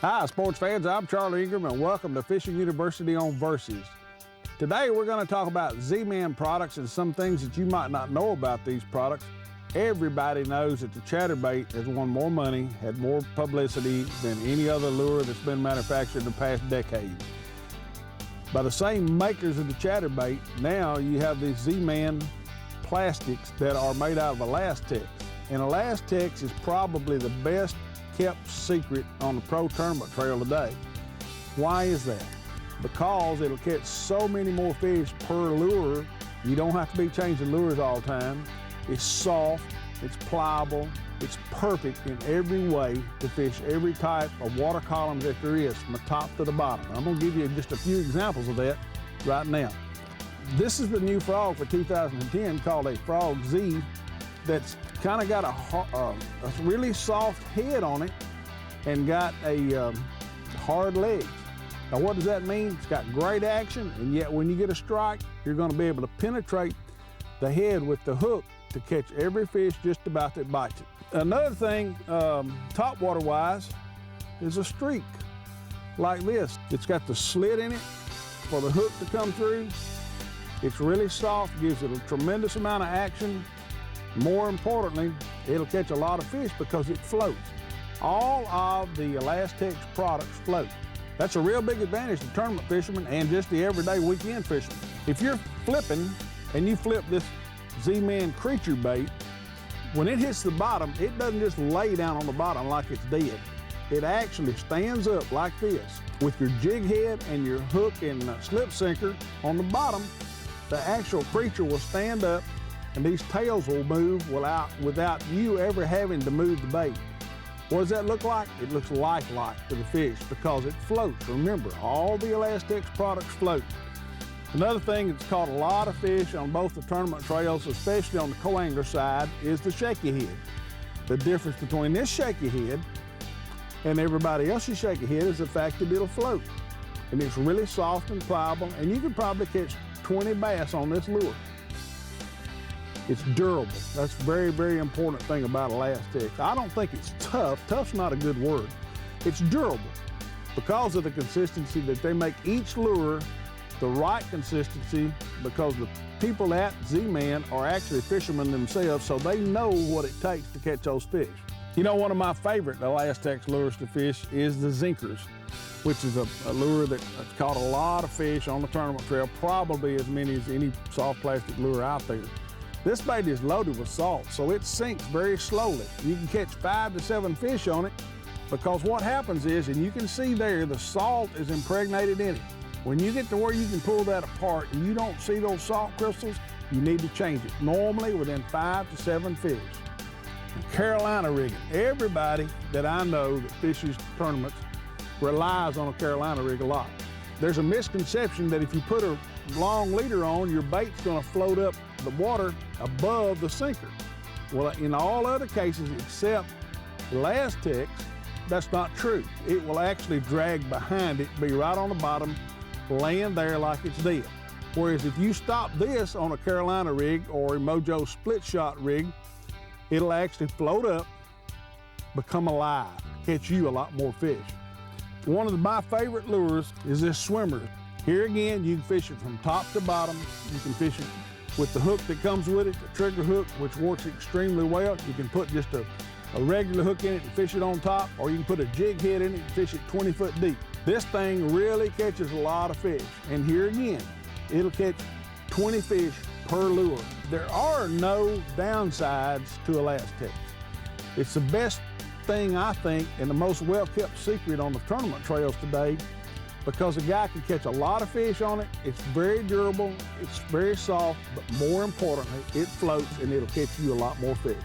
Hi, sports fans. I'm Charlie Ingram, and welcome to Fishing University on Versus. Today, we're going to talk about Z-Man products and some things that you might not know about these products. Everybody knows that the chatterbait has won more money, had more publicity than any other lure that's been manufactured in the past decade. By the same makers of the chatterbait, now you have these Z-Man plastics that are made out of Elaztech. And Elaztech is probably the best kept secret on the pro tournament trail today. Why is that? Because it'll catch so many more fish per lure. You don't have to be changing lures all the time. It's soft, it's pliable, it's perfect in every way to fish every type of water column that there is from the top to the bottom. I'm going to give you just a few examples of that right now. This is the new frog for 2010 called a Frog Z that's kind of got a really soft head on it and got a hard legs. Now what does that mean? It's got great action, and yet when you get a strike, you're going to be able to penetrate the head with the hook to catch every fish just about that bites it. Another thing, top water wise, is a streak like this. It's got the slit in it for the hook to come through. It's really soft, gives it a tremendous amount of action. More importantly, it'll catch a lot of fish because it floats. All of the Elaztech products float. That's a real big advantage to tournament fishermen and just the everyday weekend fishermen. If you're flipping and you flip this Z-Man creature bait, when it hits the bottom, it doesn't just lay down on the bottom like it's dead. It actually stands up like this. With your jig head and your hook and slip sinker on the bottom, the actual creature will stand up and these tails will move without you ever having to move the bait. What does that look like? It looks lifelike to the fish because it floats. Remember, all the Elaztech products float. Another thing that's caught a lot of fish on both the tournament trails, especially on the co-angler side, is the shaky head. The difference between this shaky head and everybody else's shaky head is the fact that it'll float. And it's really soft and pliable, and you could probably catch 20 bass on this lure. It's durable. That's a very, very important thing about Elaztech. I don't think it's tough. Tough's not a good word. It's durable because of the consistency that they make each lure the right consistency, because the people at Z-Man are actually fishermen themselves, so they know what it takes to catch those fish. You know, one of my favorite Elaztech lures to fish is the Zingers, which is a lure that's caught a lot of fish on the tournament trail, probably as many as any soft plastic lure out there. This bait is loaded with salt, so it sinks very slowly. You can catch 5 to 7 fish on it because what happens is, and you can see there, the salt is impregnated in it. When you get to where you can pull that apart and you don't see those salt crystals, you need to change it. Normally within 5 to 7 fish. Carolina rigging. Everybody that I know that fishes tournaments relies on a Carolina rig a lot. There's a misconception that if you put a long leader on, your bait's going to float up the water above the sinker. Well, in all other cases except Elaztech, that's not true. It will actually drag behind it, be right on the bottom, laying there like it's dead. Whereas if you stop this on a Carolina rig or a Mojo split shot rig, it'll actually float up, become alive, catch you a lot more fish. One of my favorite lures is this swimmer. Here again, you can fish it from top to bottom. You can fish it with the hook that comes with it, the trigger hook, which works extremely well. You can put just a regular hook in it and fish it on top, or you can put a jig head in it and fish it 20 foot deep. This thing really catches a lot of fish. And here again, it'll catch 20 fish per lure. There are no downsides to Elaztech. It's the best thing, I think, and the most well-kept secret on the tournament trails today, because a guy can catch a lot of fish on it. It's very durable, it's very soft, but more importantly, it floats and it'll catch you a lot more fish.